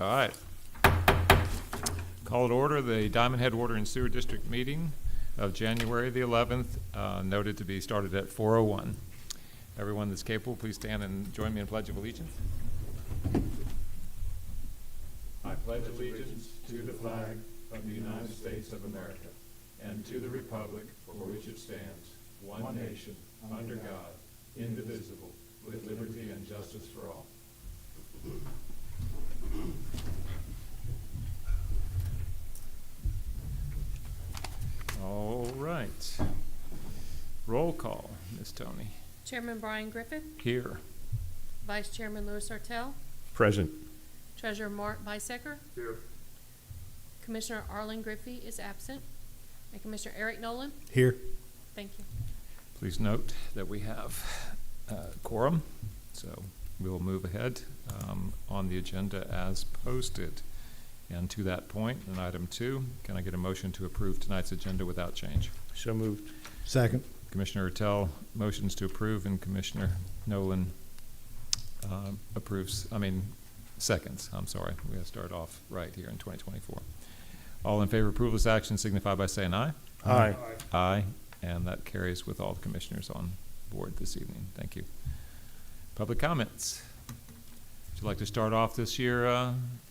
All right. Call to order the Diamond Head Water and Sewer District meeting of January the 11th, noted to be started at 4:01. Everyone that's capable, please stand and join me in Pledge of Allegiance. I pledge allegiance to the flag of the United States of America and to the republic for which it stands, one nation, under God, indivisible, with liberty and justice for all. All right. Roll call, Ms. Tony. Chairman Brian Griffith, Here. Vice Chairman Louis Sartell, Present. Treasurer Mark Bisecker, Here. Commissioner Arlen Griffey is absent, and Commissioner Eric Nolan. Here. Thank you. Please note that we have quorum, so we will move ahead on the agenda as posted. And to that point, in item 2, can I get a motion to approve tonight's agenda without change? So moved. Second. Commissioner Ertel motions to approve, and Commissioner Nolan seconds. I'm sorry. We got to start off right here in 2024. All in favor of approval of this action signify by saying aye. Aye. Aye. And that carries with all the commissioners on board this evening. Thank you. Public comments. Would you like to start off this year,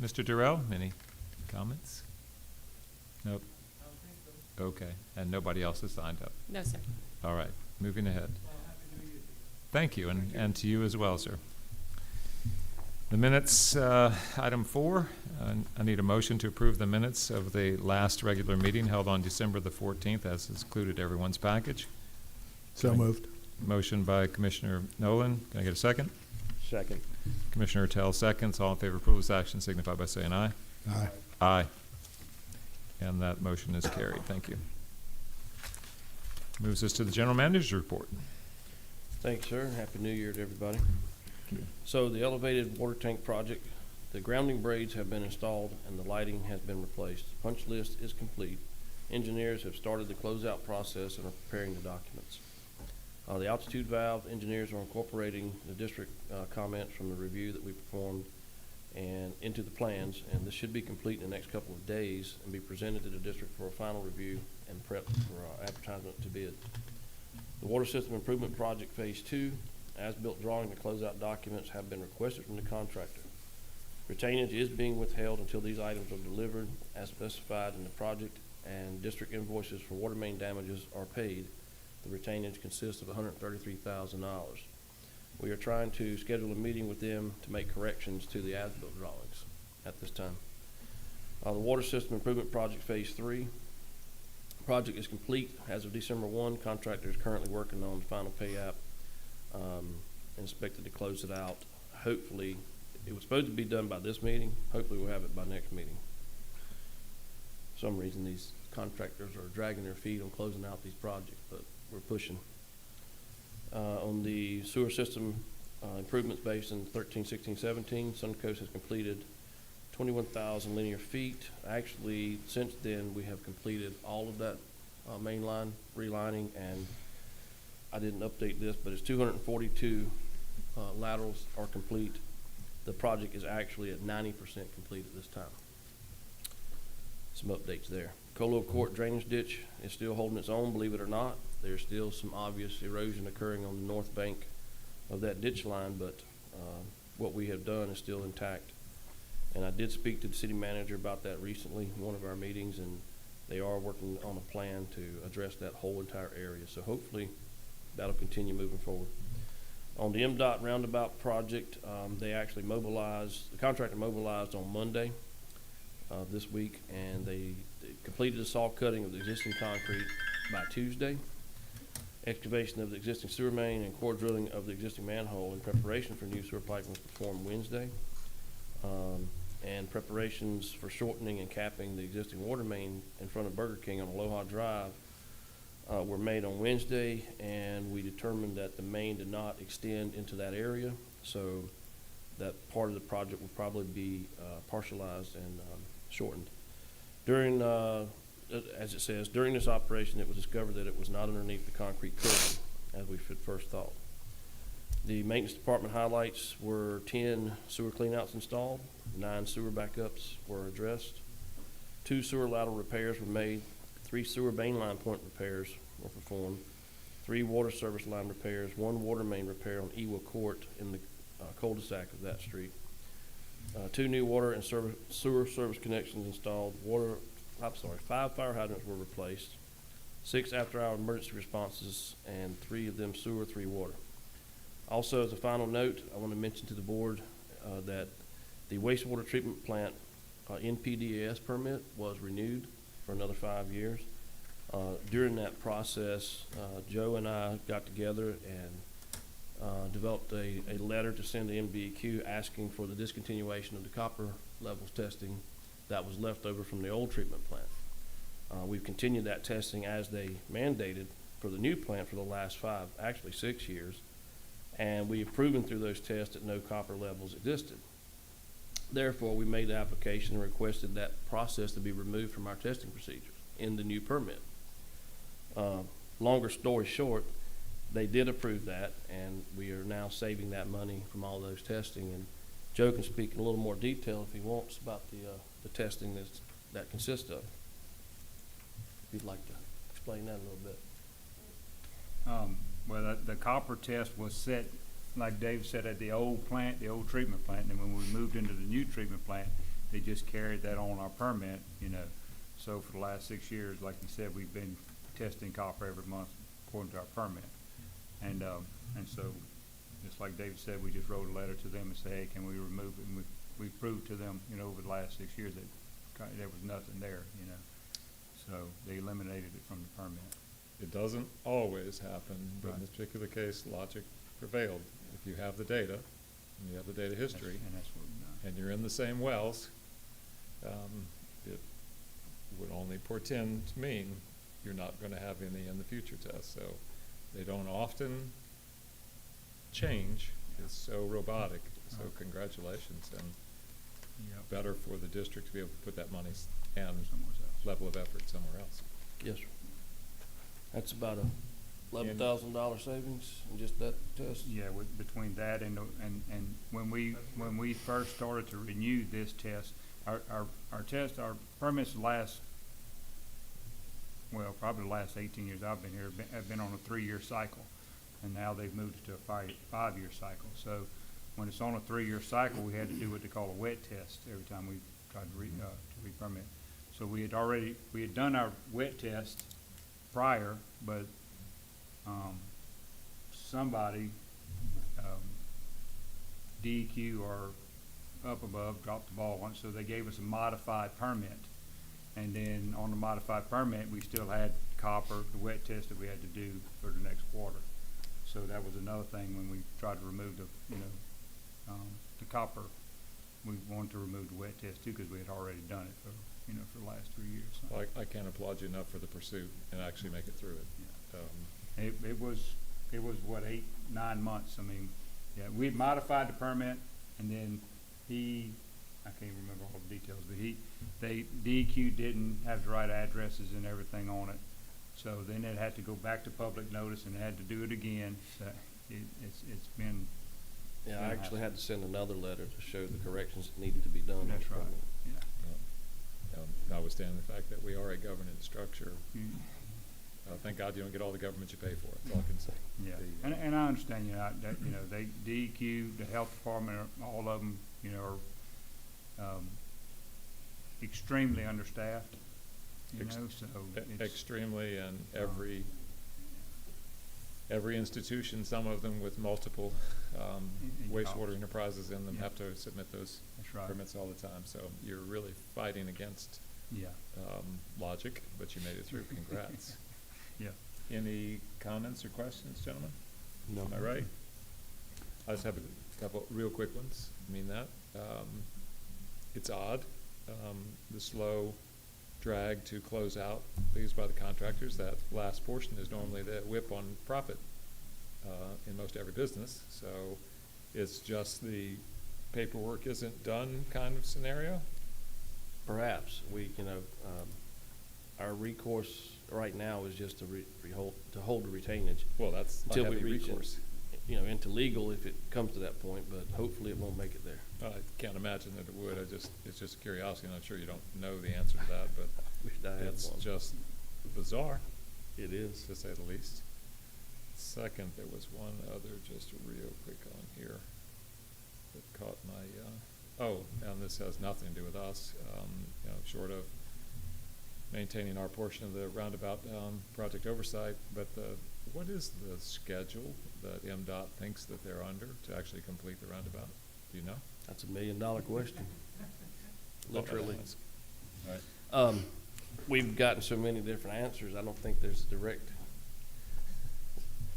Mr. Durrell? Any comments? Nope. I don't think so. Okay. And nobody else has signed up. No, sir. All right. Moving ahead. Well, Happy New Year. Thank you, and to you as well, sir. The minutes, item 4, I need a motion to approve the minutes of the last regular meeting held on December the 14th, as is included everyone's package. So moved. Motion by Commissioner Nolan. Can I get a second? Second. Commissioner Tell seconds. All in favor of approval of this action signify by saying aye. Aye. Aye. And that motion is carried. Thank you. Moves us to the General Manager's report. Thanks, sir. Happy New Year to everybody. Thank you. So the elevated water tank project, the grounding braids have been installed and the lighting has been replaced. Punch list is complete. Engineers have started the closeout process and are preparing the documents. The altitude valve engineers are incorporating the district comments from the review that we performed and into the plans, and this should be complete in the next couple of days and be presented to the district for a final review and prep for advertisement to bid. The Water System Improvement Project Phase 2, as-built drawing and closeout documents have been requested from the contractor. Retainage is being withheld until these items are delivered as specified in the project and district invoices for water main damages are paid. The retainage consists of $133,000. We are trying to schedule a meeting with them to make corrections to the as-built drawings at this time. The Water System Improvement Project Phase 3. Project is complete as of December 1. Contractor is currently working on the final pay app. Expected to close it out. Hopefully, it was supposed to be done by this meeting. Hopefully, we'll have it by next meeting. For some reason, these contractors are dragging their feet on closing out these projects, but we're pushing. On the sewer system improvements based in 13, 16, 17, Suncoast has completed 21,000 linear feet. Actually, since then, we have completed all of that main line relining, and I didn't update this, but it's 242 laterals are complete. The project is actually at 90% complete at this time. Some updates there. Colo Court drainage ditch is still holding its own, believe it or not. There's still some obvious erosion occurring on the north bank of that ditch line, but what we have done is still intact. And I did speak to the city manager about that recently in one of our meetings, and they are working on a plan to address that whole entire area. So hopefully that'll continue moving forward. On the MDOT roundabout project, they actually mobilized, the contractor mobilized on Monday this week, and they completed the saw cutting of the existing concrete by Tuesday. Excavation of the existing sewer main and core drilling of the existing manhole in preparation for new sewer piping was performed Wednesday. And preparations for shortening and capping the existing water main in front of Burger King on Aloha Drive were made on Wednesday, and we determined that the main did not extend into that area, so that part of the project will probably be partialized and shortened. During, as it says, during this operation, it was discovered that it was not underneath the concrete curving, as we first thought. The maintenance department highlights were 10 sewer cleanouts installed, 9 sewer backups were addressed. 2 sewer lateral repairs were made. 3 sewer main line point repairs were performed. 3 water service line repairs, 1 water main repair on Ewa Court in the cul-de-sac of that street. 2 new water and sewer service connections installed. 5 fire hydrants were replaced. 6 after-hour emergency responses, and 3 of them sewer, 3 water. Also, as a final note, I want to mention to the board that the wastewater treatment plant NPDES permit was renewed for another 5 years. During that process, Joe and I got together and developed a letter to send to MBEQ asking for the discontinuation of the copper levels testing that was left over from the old treatment plant. We've continued that testing as they mandated for the new plant for the last 6 years, and we have proven through those tests that no copper levels existed. Therefore, we made the application and requested that process to be removed from our testing procedures in the new permit. Longer story short, they did approve that, and we are now saving that money from all those testing. And Joe can speak in a little more detail if he wants about the testing that consists of. If you'd like to explain that a little bit. Well, the copper test was set, like Dave said, at the old plant, the old treatment plant, and then when we moved into the new treatment plant, they just carried that on our permit, you know. So for the last 6 years, like you said, we've been testing copper every month according to our permit. And so, just like Dave said, we just wrote a letter to them and said, hey, can we remove it? And we proved to them, you know, over the last 6 years that there was nothing there, you know. So they eliminated it from the permit. It doesn't always happen, but in Right. this particular case, logic prevailed. If you have the data, and you have the data history, And that's what we've done. and you're in the same wells, it would only portend to mean you're not gonna have any in the future test. So they don't often change. It's so robotic. So congratulations, and Yep. better for the district to be able to put that money and Somewhere else. level of effort somewhere else. Yes, sir. That's about a $11,000 savings in just that test. Yeah, between that and when we first started to renew this test, our permits last, well, probably the last 18 years I've been here, have been on a 3-year cycle. And now they've moved it to a 5-year cycle. So when it's on a 3-year cycle, we had to do what they call a wet test every time we tried to re-permit. So we had done our wet test prior, but somebody, DEQ or up above, dropped the ball once, so they gave us a modified permit. And then on the modified permit, we still had copper, the wet test that we had to do for the next quarter. So that was another thing when we tried to remove the copper. We wanted to remove the wet test too, because we had already done it for the last 3 years. So, Well, I can't applaud you enough for the pursuit and actually make it through it. yeah. It was what, 8-9 months. I mean, yeah, we had modified the permit, and then I can't remember all the details, but DEQ didn't have the right addresses and everything on it. So then it had to go back to public notice and had to do it again. So it's been. Yeah, I actually had to send another letter to show the corrections that needed to be done. That's right. Yeah. Notwithstanding the fact that we are a governance structure, Mm. thank God you don't get all the government you pay for. That's all I can say. Yeah, The, and I understand, they, DEQ, the health department, all of them, are, extremely understaffed, so it's. extremely, and every institution, some of them with multiple In wastewater college. enterprises in them, Yeah. have to submit those That's right. permits all the time. So you're really fighting against Yeah, logic, but you made it through. Congrats. yeah. Any comments or questions, gentlemen? No. Am I right? I just have a couple real quick ones. I mean that. It's odd, the slow drag to close out used by the contractors. That last portion is normally the whip on profit in most every business. So it's just the paperwork isn't done kind of scenario. Perhaps our recourse right now is just to hold the retainage Well, that's until not we heavy reach recourse. into legal if it comes to that point, but hopefully it won't make it there. I can't imagine that it would. It's just a curiosity, and I'm sure you don't know the answer to that, but Wish I had it's one. just bizarre, It is. to say the least. Second, there was one other, just real quick on here, that caught my, and this has nothing to do with us, short of maintaining our portion of the roundabout, project oversight, but what is the schedule that MDOT thinks that they're under to actually complete the roundabout? Do you know? That's $1 million question. Literally. All right. We've gotten so many different answers, I don't think there's a direct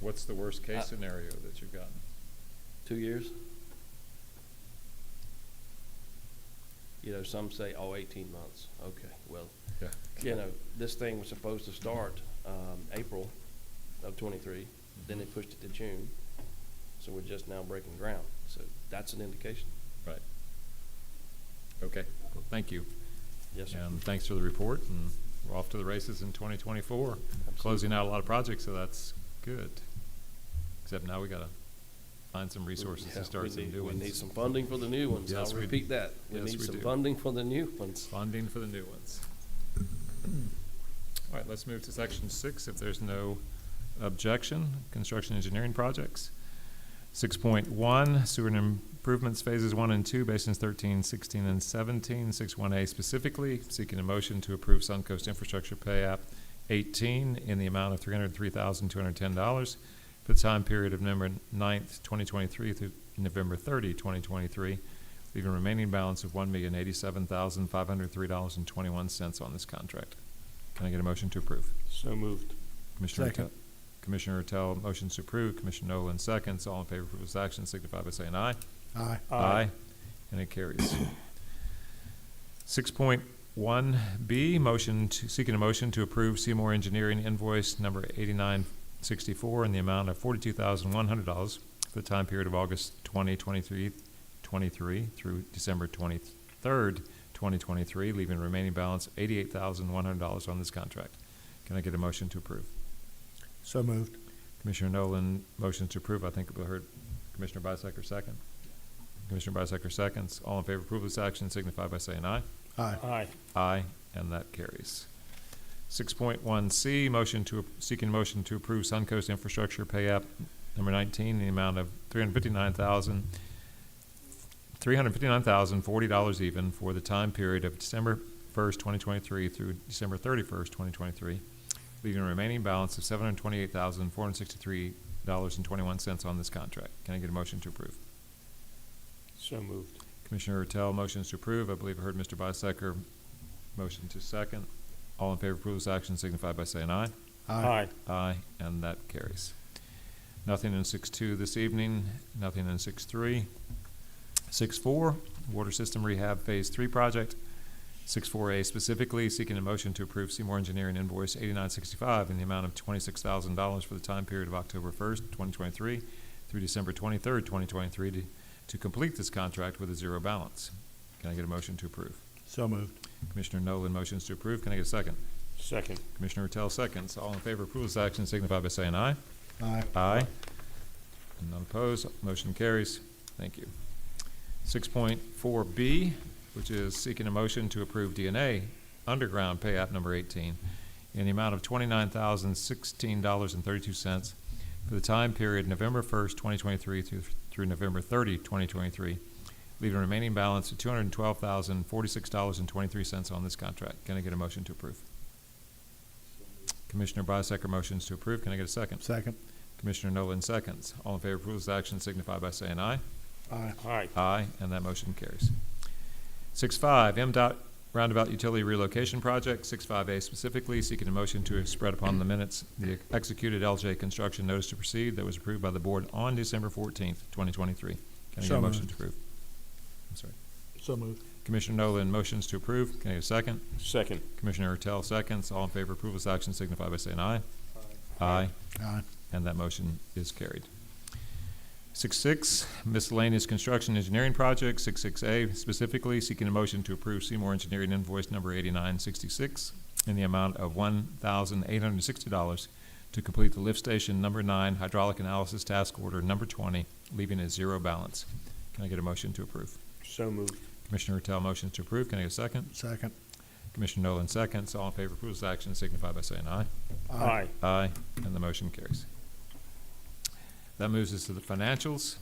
What's the worst case scenario that you've gotten? 2 years. Some say, 18 months. Okay, well, Yeah. this thing was supposed to start April of '23, then they pushed it to June, so we're just now breaking ground. So that's an indication. Right. Okay, well, thank you. Yes, sir. And thanks for the report, and we're off to the races in 2024. Closing out a lot of projects, so that's good. Except now we gotta find some resources Yeah, to start some new ones. We need some funding for the new ones. Yes, I'll we- repeat that. We yes, need we some do. funding for the new ones. Funding for the new ones. All right, let's move to section 6, if there's no objection. Construction engineering projects. 6.1, sewer and improvements phases 1 and 2, basins 13, 16, and 17. 6.1A specifically, seeking a motion to approve Suncoast Infrastructure Pay App 18 in the amount of $303,210 for the time period of November 9th, 2023 through November 30, 2023, leaving a remaining balance of $1,087,503.21 on this contract. Can I get a motion to approve? So moved. Commissioner Second. Commissioner Ortel motions to approve. Commissioner Nolan seconds. All in favor of this action signify by saying aye. Aye. And it carries. 6.1B, seeking a motion to approve Seymour Engineering invoice number 8964 in the amount of $42,100 for the time period of August 2023 through December 23rd, 2023, leaving a remaining balance of $88,100 on this contract. Can I get a motion to approve? So moved. Commissioner Nolan motions to approve. I think we heard Commissioner Bisecker second. Commissioner Bisecker seconds. All in favor of approval of this action signify by saying aye. Aye. Aye, and that carries. 6.1C, seeking motion to approve Suncoast Infrastructure Pay App number 19 in the amount of $359,040 even for the time period of December 1st, 2023 through December 31st, 2023, leaving a remaining balance of $728,463.21 on this contract. Can I get a motion to approve? So moved. Commissioner Ortel motions to approve. I believe I heard Mr. Bisecker motion to second. All in favor of approval of this action signify by saying aye. Aye. Aye, and that carries. Nothing in 6.2 this evening, nothing in 6.3. 6.4, water system rehab phase 3 project. 6.4A specifically, seeking a motion to approve Seymour Engineering invoice 8965 in the amount of $26,000 for the time period of October 1st, 2023 through December 23rd, 2023 to complete this contract with a zero balance. Can I get a motion to approve? So moved. Commissioner Nolan motions to approve. Can I get a second? Second. Commissioner Ortel seconds. All in favor of approval of this action signify by saying aye. Aye. Aye. And none opposed. Motion carries. Thank you. 6.4B, which is seeking a motion to approve DNA Underground Pay App number 18 in the amount of $29,016.32 for the time period November 1st, 2023 through November 30, 2023, leaving a remaining balance of $212,046.23 on this contract. Can I get a motion to approve? Commissioner Bisecker motions to approve. Can I get a second? Second. Commissioner Nolan seconds. All in favor of approval of this action signify by saying aye. Aye. Aye. Aye, and that motion carries. 6.5, MDOT Roundabout Utility Relocation Project. 6.5A specifically, seeking a motion to spread upon the minutes the executed LJ construction notice to proceed that was approved by the board on December 14th, 2023. Can I get So a motion moved. to approve? I'm sorry. So moved. Commissioner Nolan motions to approve. Can I get a second? Second. Commissioner Ortel seconds. All in favor of approval of this action signify by saying aye. Aye. Aye. And that motion is carried. 6.6, miscellaneous construction engineering project. 6.6A, specifically seeking a motion to approve Seymour Engineering invoice number 8966 in the amount of $1,860 to complete the lift station number 9 hydraulic analysis task order number 20, leaving a zero balance. Can I get a motion to approve? So moved. Commissioner Retail motions to approve. Can I get a second? Second. Commissioner Nolan seconds. All in favor of approval of this action signify by saying aye. Aye. Aye, and the motion carries. That moves us to the financials,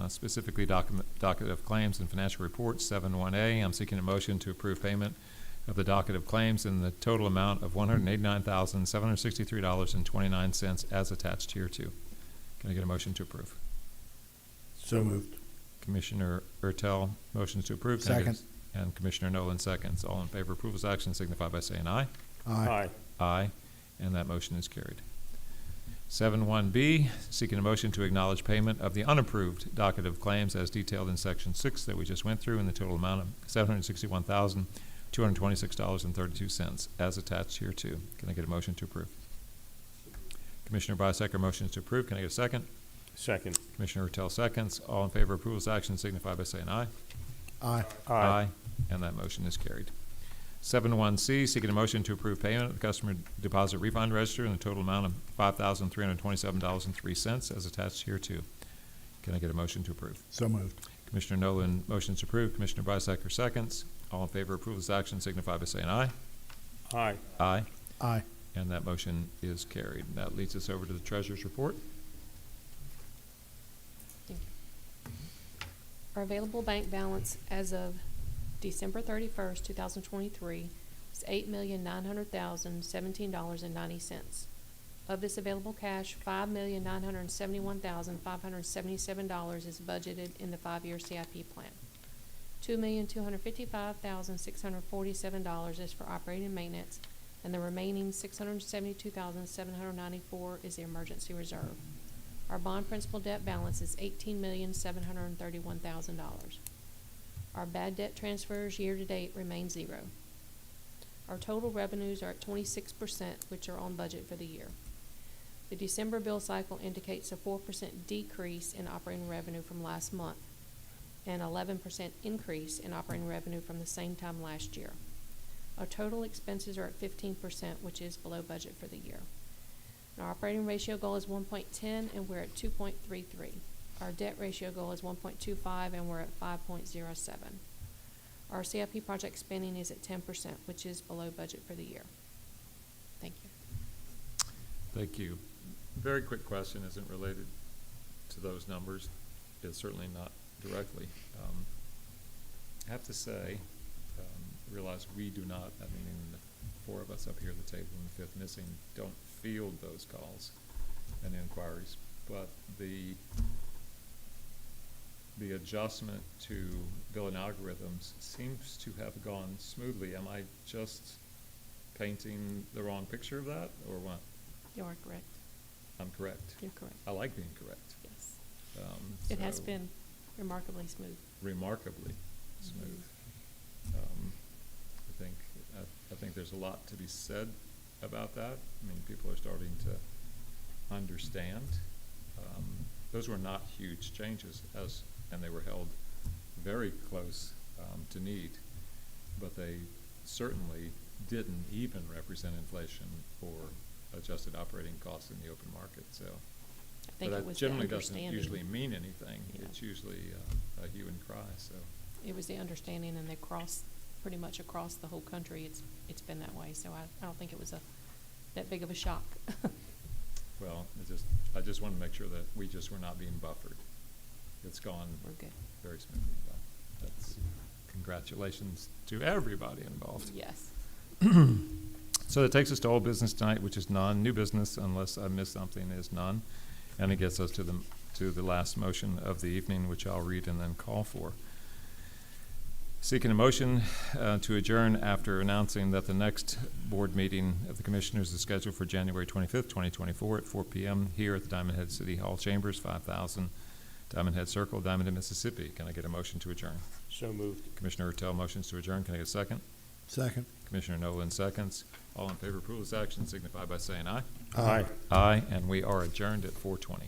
specifically docket of claims and financial reports 7-1A. I'm seeking a motion to approve payment of the docket of claims in the total amount of $189,763.29 as attached here too. Can I get a motion to approve? So moved. Commissioner Ertel motions to approve. Can I get a- Second. And Commissioner Nolan seconds. All in favor of approval's action signify by saying aye. Aye. Aye, and that motion is carried. 7-1B, seeking a motion to acknowledge payment of the unapproved docket of claims as detailed in Section 6 that we just went through in the total amount of $761,226.32 as attached here too. Can I get a motion to approve? Commissioner Bisecker motions to approve. Can I get a second? Second. Commissioner Retail seconds. All in favor of approval's action signify by saying aye. Aye. And that motion is carried. 7-1C, seeking a motion to approve payment of the customer deposit refund register in the total amount of $5,327.03 as attached here too. Can I get a motion to approve? So moved. Commissioner Nolan motions to approve. Commissioner Bisecker seconds. All in favor of approval of this action signify by saying aye. Aye. Aye. Aye. And that motion is carried. That leads us over to the treasurer's report. Thank you. Our available bank balance as of December 31st, 2023 is $8,900,017.90. Of this available cash, $5,971,577 is budgeted in the 5-year CIP plan. $2,255,647 is for operating and maintenance, and the remaining $672,794 is the emergency reserve. Our bond principal debt balance is $18,731,000. Our bad debt transfers year-to-date remain zero. Our total revenues are at 26%, which are on budget for the year. The December bill cycle indicates a 4% decrease in operating revenue from last month and 11% increase in operating revenue from the same time last year. Our total expenses are at 15%, which is below budget for the year. Our operating ratio goal is 1.10, and we're at 2.33. Our debt ratio goal is 1.25, and we're at 5.07. Our CIP project spending is at 10%, which is below budget for the year. Thank you. Thank you. Very quick question, isn't related to those numbers. It's certainly not directly. I have to say, realize we do not, I mean, the 4 of us up here at the table and the 5th missing, don't field those calls and inquiries, but the adjustment to billing algorithms seems to have gone smoothly. Am I just painting the wrong picture of that, or what? You are correct. I'm correct. You're correct. I like being correct. Yes. It has So been remarkably smooth. remarkably smooth. I think there's a lot to be said about that. I mean, people are starting to understand. Those were not huge changes, and they were held very close to need, but they certainly didn't even represent inflation or adjusted operating costs in the open market. So, I think but it that was the generally doesn't understanding. usually mean anything. Yeah. It's usually a hue and cry. So. It was the understanding, and pretty much across the whole country, it's been that way. So I don't think it was that big of a shock. Well, I just want to make sure that we just were not being buffered. It's gone We're good. very smoothly. That's congratulations to everybody involved. Yes. So that takes us to old business tonight, which is none. New business, unless I missed something, is none. And it gets us to the last motion of the evening, which I'll read and then call for. Seeking a motion to adjourn after announcing that the next board meeting of the Commissioners is scheduled for January 25th, 2024 at 4 p.m. here at the Diamond Head City Hall Chambers, 5000 Diamond Head Circle, Diamond Head, Mississippi. Can I get a motion to adjourn? So moved. Commissioner Ertel motions to adjourn. Can I get a second? Second. Commissioner Nolan seconds. All in favor of approval of this action signify by saying aye. Aye. Aye, and we are adjourned at 4:20.